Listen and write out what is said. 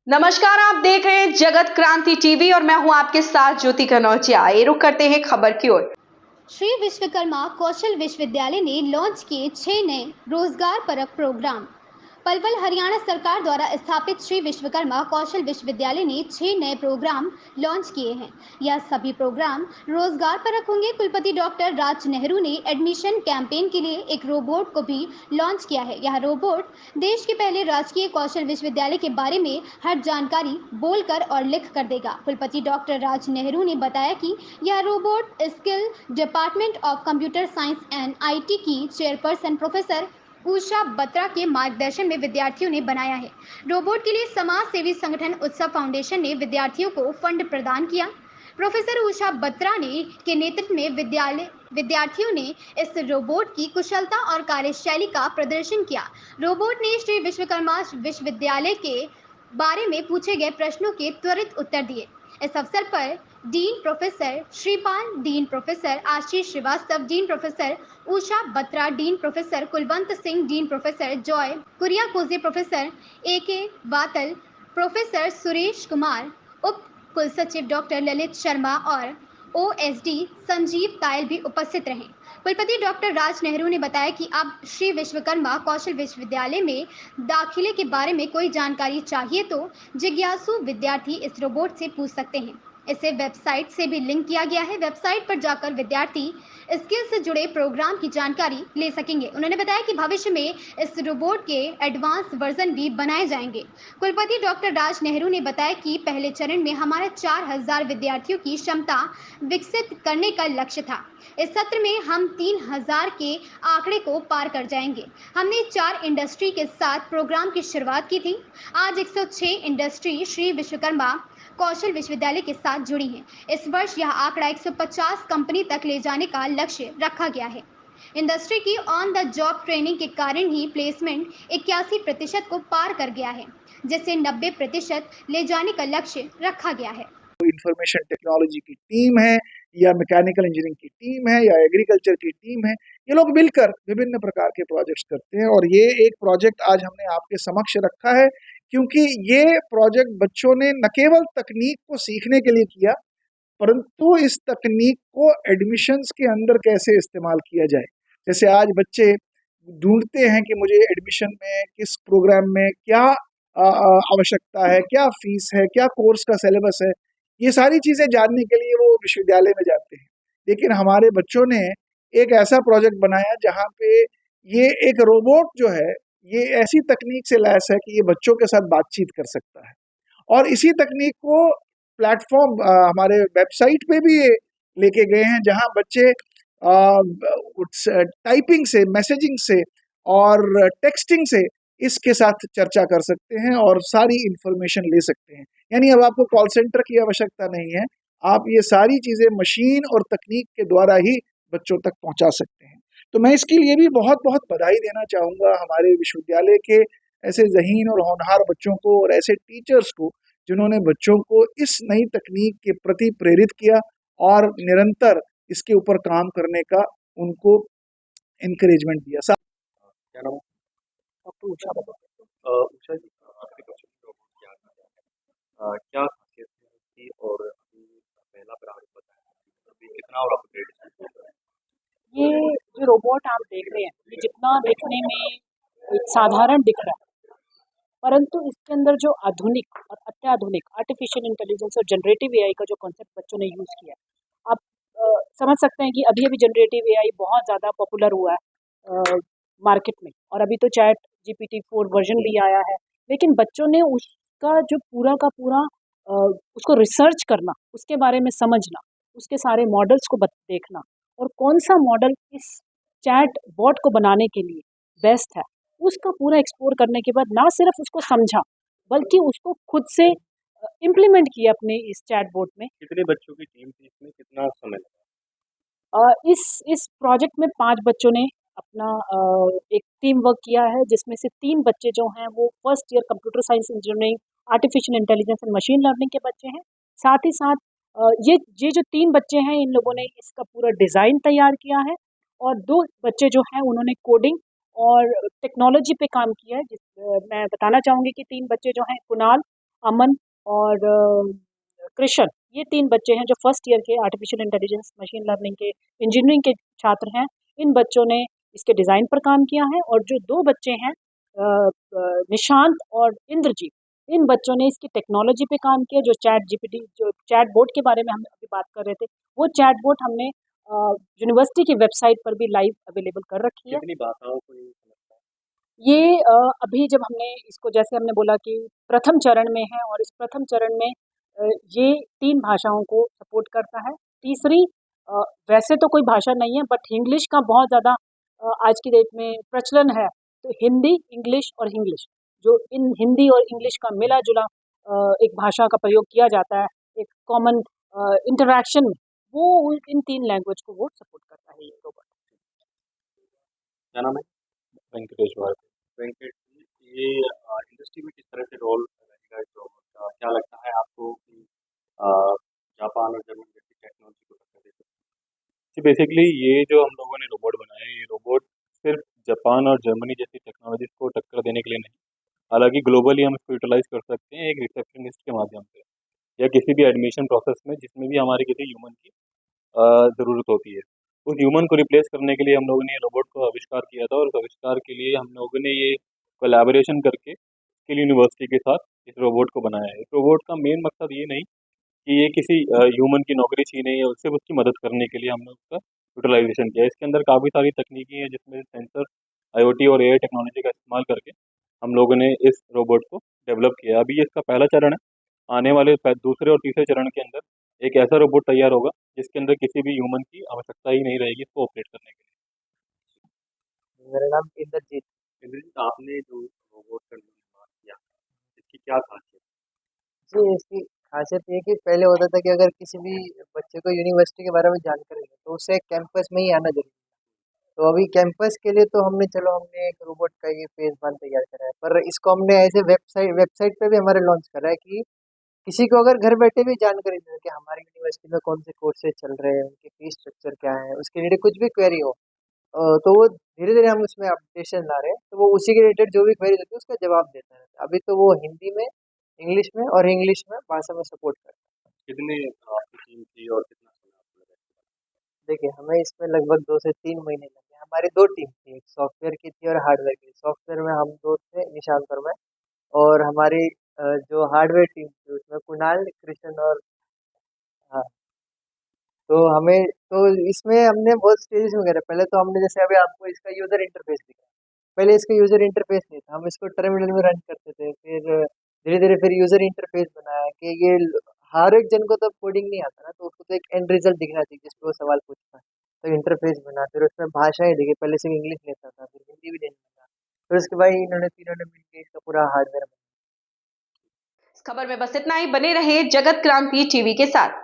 नमस्कार, आप देख रहे हैं जगत क्रांति टीवी और मैं हूं आपके साथ ज्योति कनौजिया। ये रुक करते हैं खबर की ओर। श्री विश्वकर्मा कौशल विश्वविद्यालय ने लॉन्च किए 6 नए रोजगार परक प्रोग्राम। पलवल हरियाणा सरकार द्वारा स्थापित श्री विश्वकर्मा कौशल विश्वविद्यालय ने 6 नए प्रोग्राम लॉन्च किए हैं। यह सभी प्रोग्राम रोजगार परक होंगे। कुलपति डॉक्टर राज नेहरू ने एडमिशन कैंपेन के लिए एक रोबोट को भी लॉन्च किया है। यह रोबोट देश के पहले राजकीय कौशल विश्वविद्यालय के बारे में हर जानकारी बोलकर और लिख कर देगा। कुलपति डॉक्टर राज नेहरू ने बताया कि यह robot skill department of computer science and IT की चेयरपर्सन प्रोफेसर उषा बत्रा के मार्गदर्शन में विद्यार्थियों ने बनाया है। रोबोट के लिए समाज सेवी संगठन उत्सव फाउंडेशन ने विद्यार्थियों को फंड प्रदान किया। प्रोफेसर उषा बत्रा ने के नेतृत्व में विद्यार्थियों ने इस रोबोट की कुशलता और कार्यशैली का प्रदर्शन किया। रोबोट ने श्री विश्वकर्मा विश्वविद्यालय के बारे में पूछे गए प्रश्नों के त्वरित उत्तर दिए। इस अवसर पर dean professor Shripal, dean professor Ashish Srivastava, dean professor Usha Batra, dean professor Kulwant Singh, dean professor Joy Kuriakose, professor A K. Wattal, professor Suresh Kumar, उप कुलसचिव डॉक्टर ललित शर्मा और ओएसडी संजीव तायल भी उपस्थित रहे। कुलपति डॉक्टर राज नेहरू ने बताया कि अब श्री विश्वकर्मा कौशल विश्वविद्यालय में दाखिले के बारे में कोई जानकारी चाहिए तो जिज्ञासु विद्यार्थी इस रोबोट से पूछ सकते हैं। इसे वेबसाइट से भी लिंक किया गया है। वेबसाइट पर जाकर विद्यार्थी स्किल से जुड़े प्रोग्राम की जानकारी ले सकेंगे। उन्होंने बताया कि भविष्य में इस रोबोट के एडवांस वर्जन भी बनाए जाएंगे। कुलपति डॉक्टर राज नेहरू ने बताया कि पहले चरण में हमारे 4000 विद्यार्थियों की क्षमता विकसित करने का लक्ष्य था। इस सत्र में हम 3000 के आंकड़े को पार कर जाएंगे। हमने 4 इंडस्ट्री के साथ प्रोग्राम की शुरुआत की थी। आज 106 इंडस्ट्री श्री विश्वकर्मा कौशल विश्वविद्यालय के साथ जुड़ी हैं। इस वर्ष यह आंकड़ा 150 कंपनी तक ले जाने का लक्ष्य रखा गया है। इंडस्ट्री की ऑन द जॉब ट्रेनिंग के कारण ही प्लेसमेंट 81% को पार कर गया है, जिससे 90% ले जाने का लक्ष्य रखा गया है। इंफॉर्मेशन टेक्नोलॉजी की टीम है या मैकेनिकल इंजीनियरिंग की टीम है या एग्रीकल्चर की टीम है, ये लोग मिलकर विभिन्न प्रकार के प्रोजेक्ट्स करते हैं। और ये एक प्रोजेक्ट आज हमने आपके समक्ष रखा है क्योंकि ये प्रोजेक्ट बच्चों ने न केवल तकनीक को सीखने के लिए किया, परंतु इस तकनीक को एडमिशन्स के अंदर कैसे इस्तेमाल किया जाए। जैसे आज बच्चे ढूंढते हैं कि मुझे एडमिशन में किस प्रोग्राम में क्या आवश्यकता है, क्या फीस है, क्या कोर्स का सिलेबस है, ये सारी चीज़ें जानने के लिए वो विश्वविद्यालय में जाते हैं। लेकिन हमारे बच्चों ने एक ऐसा प्रोजेक्ट बनाया जहाँ पे ये एक रोबोट जो है, ये ऐसी तकनीक से लैस है कि ये बच्चों के साथ बातचीत कर सकता है। और इसी तकनीक को प्लेटफॉर्म हमारे वेबसाइट पे भी ये लेके गए हैं, जहाँ बच्चे टाइपिंग से, मैसेजिंग से और टेक्सटिंग से इसके साथ चर्चा कर सकते हैं और सारी इन्फॉर्मेशन ले सकते हैं। यानी अब आपको कॉल सेंटर की आवश्यकता नहीं है, आप ये सारी चीज़ें मशीन और तकनीक के द्वारा ही बच्चों तक पहुंचा सकते हैं। तो मैं इसके लिए भी बहुत बहुत बधाई देना चाहूँगा हमारे विश्वविद्यालय के ऐसे ज़हीन और होनहार बच्चों को और ऐसे टीचर्स को, जिन्होंने बच्चों को इस नई तकनीक के प्रति प्रेरित किया और निरंतर इसके ऊपर काम करने का उनको इनकरेजमेंट दिया। क्या नाम? डॉक्टर उषा बत्रा। उषा जी, आपके क्वेश्चन का बहुत क्या क्या खासियत है इसकी और अभी पहला ब्रांच बताया अभी कितना और अपग्रेड है? ये जो रोबोट आप देख रहे हैं, ये जितना दिखने में एक साधारण दिख रहा है, परंतु इसके अंदर जो आधुनिक और अत्याधुनिक आर्टिफिशियल इंटेलिजेंस और जनरेटिव एआई का जो कॉन्सेप्ट बच्चों ने यूज़ किया है, आप समझ सकते हैं कि अभी अभी जनरेटिव एआई बहुत ज़्यादा पॉपुलर हुआ है मार्केट में, और अभी तो चैट जीपीटी 4 वर्जन भी आया है। लेकिन बच्चों ने उसका जो पूरा का पूरा उसको रिसर्च करना, उसके बारे में समझना, उसके सारे मॉडल्स को देखना और कौन सा मॉडल इस चैट बॉट को बनाने के लिए बेस्ट है, उसका पूरा एक्सप्लोर करने के बाद ना सिर्फ उसको समझा बल्कि उसको खुद से इम्प्लीमेंट किया अपने इस चैट बोट में। कितने बच्चों की टीम थी इसमें, कितना समय लगा? इस प्रोजेक्ट में 5 बच्चों ने अपना एक टीम वर्क किया है, जिसमें से 3 बच्चे जो हैं वो first year computer science engineering, artificial intelligence and machine learning के बच्चे हैं। साथ ही साथ ये जो 3 बच्चे हैं, इन लोगों ने इसका पूरा डिज़ाइन तैयार किया है और 2 बच्चे जो हैं उन्होंने कोडिंग और टेक्नोलॉजी पे काम किया है। मैं बताना चाहूँगी कि 3 बच्चे जो हैं, कुणाल अमन और कृष्ण, ये 3 बच्चे हैं जो फर्स्ट ईयर के आर्टिफिशियल इंटेलिजेंस, मशीन लर्निंग के, इंजीनियरिंग के छात्र हैं। इन बच्चों ने इसके डिज़ाइन पर काम किया है और जो 2 बच्चे हैं निशांत और इंद्रजीत, इन बच्चों ने इसकी टेक्नोलॉजी पे काम किया। जो चैट जीपीटी, जो चैट बोट के बारे में हम अभी बात कर रहे थे, वो चैट बोट हमने यूनिवर्सिटी की वेबसाइट पर भी लाइव अवेलेबल कर रखी है। कितनी भाषाओं को ये समझता है? ये अभी जब हमने इसको, जैसे हमने बोला कि प्रथम चरण में है और इस प्रथम चरण में ये 3 भाषाओं को सपोर्ट करता है। तीसरी वैसे तो कोई भाषा नहीं है, बट इंग्लिश का बहुत ज़्यादा आज की डेट में प्रचलन है। तो हिंदी, इंग्लिश और हिंग्लिश, जो इन हिंदी और इंग्लिश का मिला-जुला एक भाषा का प्रयोग किया जाता है, एक कॉमन इंटरैक्शन में, वो इन 3 लैंग्वेज को वो सपोर्ट करता है ये रोबोट। क्या नाम है? वेंकटेश भारती। वेंकट जी, ये इंडस्ट्री में किस तरह से रोल रहेगा इस रोबोट का? क्या लगता है आपको कि अ, जापान और जर्मन जैसी टेक्नोलॉजी को टक्कर दे सकती जी बेसिकली ये जो हम लोगों ने रोबोट बनाए हैं, ये रोबोट सिर्फ जापान और जर्मनी जैसी टेक्नोलॉजीज को टक्कर देने के लिए नहीं, हालांकि ग्लोबली हम इसको यूटिलाइज कर सकते हैं एक रिसेप्शनिस्ट के माध्यम से या किसी भी एडमिशन प्रोसेस में जिसमें भी हमारी किसी ह्यूमन की ज़रूरत होती है। उस ह्यूमन को रिप्लेस करने के लिए हम लोगों ने ये रोबोट को आविष्कार किया था और उस आविष्कार के लिए हम लोगों ने ये कोलैबोरेशन करके स्किल यूनिवर्सिटी के साथ इस रोबोट को बनाया है। इस रोबोट का मेन मकसद ये नहीं कि ये किसी ह्यूमन की नौकरी छीने या सिर्फ उसकी मदद करने के लिए हमने उसका यूटिलाइजेशन किया। इसके अंदर काफ़ी सारी तकनीकी हैं जिसमें सेंसर, आईओटी और एआई टेक्नोलॉजी का इस्तेमाल करके हम लोगों ने इस रोबोट को डेवलप किया। अभी ये इसका पहला चरण है। आने वाले दूसरे और तीसरे चरण के अंदर एक ऐसा रोबोट तैयार होगा जिसके अंदर किसी भी ह्यूमन की आवश्यकता ही नहीं रहेगी इसको ऑपरेट करने के लिए। मेरा नाम इंद्रजीत। है? इंद्रजीत, आपने जो रोबोट का निर्माण किया, इसकी क्या खासियत है? जी, इसकी खासियत ये है कि पहले होता था कि अगर किसी भी बच्चे को यूनिवर्सिटी के बारे में जानकारी है तो उसे कैंपस में ही आना जरूरी है। तो अभी कैंपस के लिए तो हमने एक रोबोट का ये मेजबान तैयार करा है, पर इसको हमने ऐसे वेबसाइट पे भी हमारे लॉन्च करा है कि किसी को अगर घर बैठे भी जानकारी दे कि हमारी यूनिवर्सिटी में कौन से कोर्सेज चल रहे हैं, उनकी फीस स्ट्रक्चर क्या है, उसके रिलेटेड कुछ भी क्वेरी हो, तो वो धीरे धीरे हम उसमें अपडेशन ला रहे हैं, तो वो उसी के रिलेटेड जो भी क्वेरी होती है उसका जवाब देता है। अभी तो वो हिंदी में, इंग्लिश में और इंग्लिश में भाषा में सपोर्ट करता है। कितने आपकी टीम थी और कितना समय आपको लगा? देखिए, हमें इसमें लगभग 2 से 3 महीने लगे। हमारी 2 टीम थी, एक सॉफ्टवेयर की थी और हार्डवेयर की। सॉफ्टवेयर में हम 2 थे, निशांत और मैं, और हमारी जो हार्डवेयर टीम थी उसमें कुणाल, कृष्ण और हाँ। तो हमें तो इसमें हमने बहुत स्टेजेस वगैरह, पहले तो हमने जैसे अभी आपको इसका यूजर इंटरफेस दिखा, पहले इसका यूजर इंटरफेस नहीं था, हम इसको टर्मिनल में रन करते थे। फिर धीरे धीरे फिर यूजर इंटरफेस बनाया कि ये हर एक जन को तो कोडिंग नहीं आता ना, तो उसको तो एक एंड रिजल्ट दिखना चाहिए जिसपे वो सवाल पूछता है। तो इंटरफेस बना, फिर उसमें भाषाएं दिखी, पहले सिर्फ इंग्लिश लेता था, फिर हिंदी भी लेने लगा। फिर उसके बाद इन्होंने तीनों ने मिलकर इसका पूरा हार्डवेयर इस खबर में बस इतना ही। बने रहे जगत क्रांति टीवी के साथ।